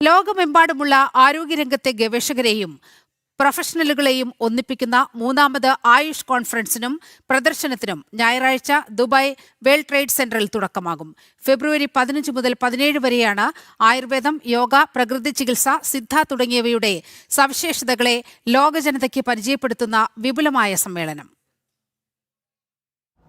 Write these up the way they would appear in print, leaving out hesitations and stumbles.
ലോകമെമ്പാടുമുള്ള ആരോഗ്യരംഗത്തെ ഗവേഷകരെയും പ്രൊഫഷണലുകളെയും ഒന്നിപ്പിക്കുന്ന മൂന്നാമത് ആയുഷ് കോൺഫറൻസിനും പ്രദർശനത്തിനും ഞായറാഴ്ച ദുബായ് വേൾഡ് ട്രേഡ് സെന്ററിൽ തുടക്കമാകും. ഫെബ്രുവരി 15 മുതൽ 17 വരെയാണ് ആയുർവേദം, യോഗ, പ്രകൃതി ചികിത്സ, സിദ്ധ തുടങ്ങിയവയുടെ സവിശേഷതകളെ ലോകജനതയ്ക്ക് പരിചയപ്പെടുത്തുന്ന വിപുലമായ സമ്മേളനം.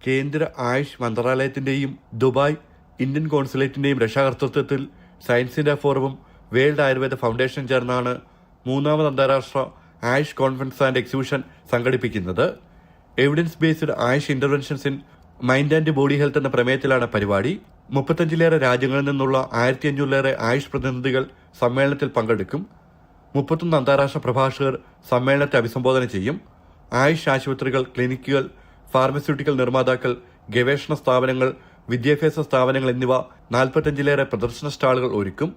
കേന്ദ്ര ആയുഷ് മന്ത്രാലയത്തിന്റെയും ദുബായ് ഇന്ത്യൻ കോൺസുലേറ്റിന്റെയും രക്ഷാകർതൃത്വത്തിൽ സയൻസ് ഇന്ത്യ ഫോറവും വേൾഡ് ആയുർവേദ ഫൗണ്ടേഷൻ ചേർന്നാണ് മൂന്നാമത് അന്താരാഷ്ട്ര ആയുഷ് കോൺഫറൻസ് ആൻഡ് എക്സിബിഷൻ സംഘടിപ്പിക്കുന്നത്. Evidence based Ayush interventions in mind and body health എന്ന പ്രമേയത്തിലാണ് പരിപാടി. 35ലേറെ രാജ്യങ്ങളിൽ നിന്നുള്ള 1500ലേറെ ആയുഷ് പ്രതിനിധികൾ സമ്മേളനത്തിൽ പങ്കെടുക്കും. 31 അന്താരാഷ്ട്ര പ്രഭാഷകർ സമ്മേളനത്തെ അഭിസംബോധന ചെയ്യും. ആയുഷ് ആശുപത്രികൾ, ക്ലിനിക്കുകൾ, ഫാർമസ്യൂട്ടിക്കൽ നിർമ്മാതാക്കൾ, ഗവേഷണ സ്ഥാപനങ്ങൾ, വിദ്യാഭ്യാസ സ്ഥാപനങ്ങൾ എന്നിവ 45ലേറെ പ്രദർശന സ്റ്റാളുകൾ ഒരുക്കും.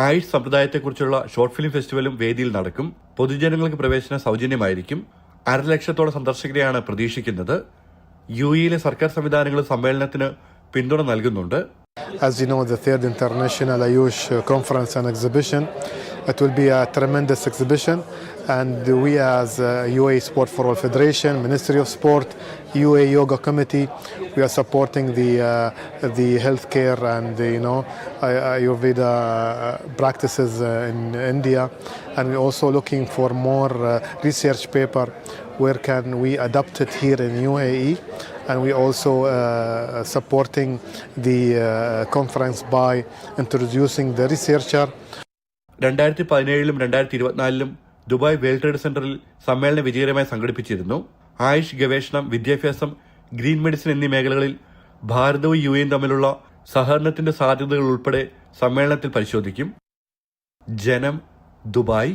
ആയുഷ് സമ്പ്രദായത്തെക്കുറിച്ചുള്ള ഷോർട്ട് ഫിലിം ഫെസ്റ്റിവലും വേദിയിൽ നടക്കും. പൊതുജനങ്ങൾക്ക് പ്രവേശനം സൗജന്യമായിരിക്കും. 1.5 ലക്ഷത്തോളം സന്ദർശകരെയാണ് പ്രതീക്ഷിക്കുന്നത്. യുഎഇയിലെ സർക്കാർ സംവിധാനങ്ങളും സമ്മേളനത്തിന് പിന്തുണ നൽകുന്നുണ്ട്. As you know, the third international Ayush conference and exhibition, it will be a tremendous exhibition, and we as UAE Sport for All Federation, Ministry of Sport, UAE Yoga Committee, we are supporting the healthcare and the, Ayurveda practices in India, and we're also looking for more research paper where can we adapt it here in UAE. And we also supporting the conference by introducing the researcher. 2017ലും 2024ലും Dubai world trade സെന്ററിൽ സമ്മേളനം വിജയകരമായി സംഘടിപ്പിച്ചിരുന്നു. ആയുഷ് ഗവേഷണം, വിദ്യാഭ്യാസം, green medicine എന്നീ മേഖലകളിൽ ഭാരതവും യുഎഇയും തമ്മിലുള്ള സഹകരണത്തിന്റെ സാധ്യതകൾ ഉൾപ്പെടെ സമ്മേളനത്തിൽ പരിശോധിക്കും. ജനം, ദുബായ്.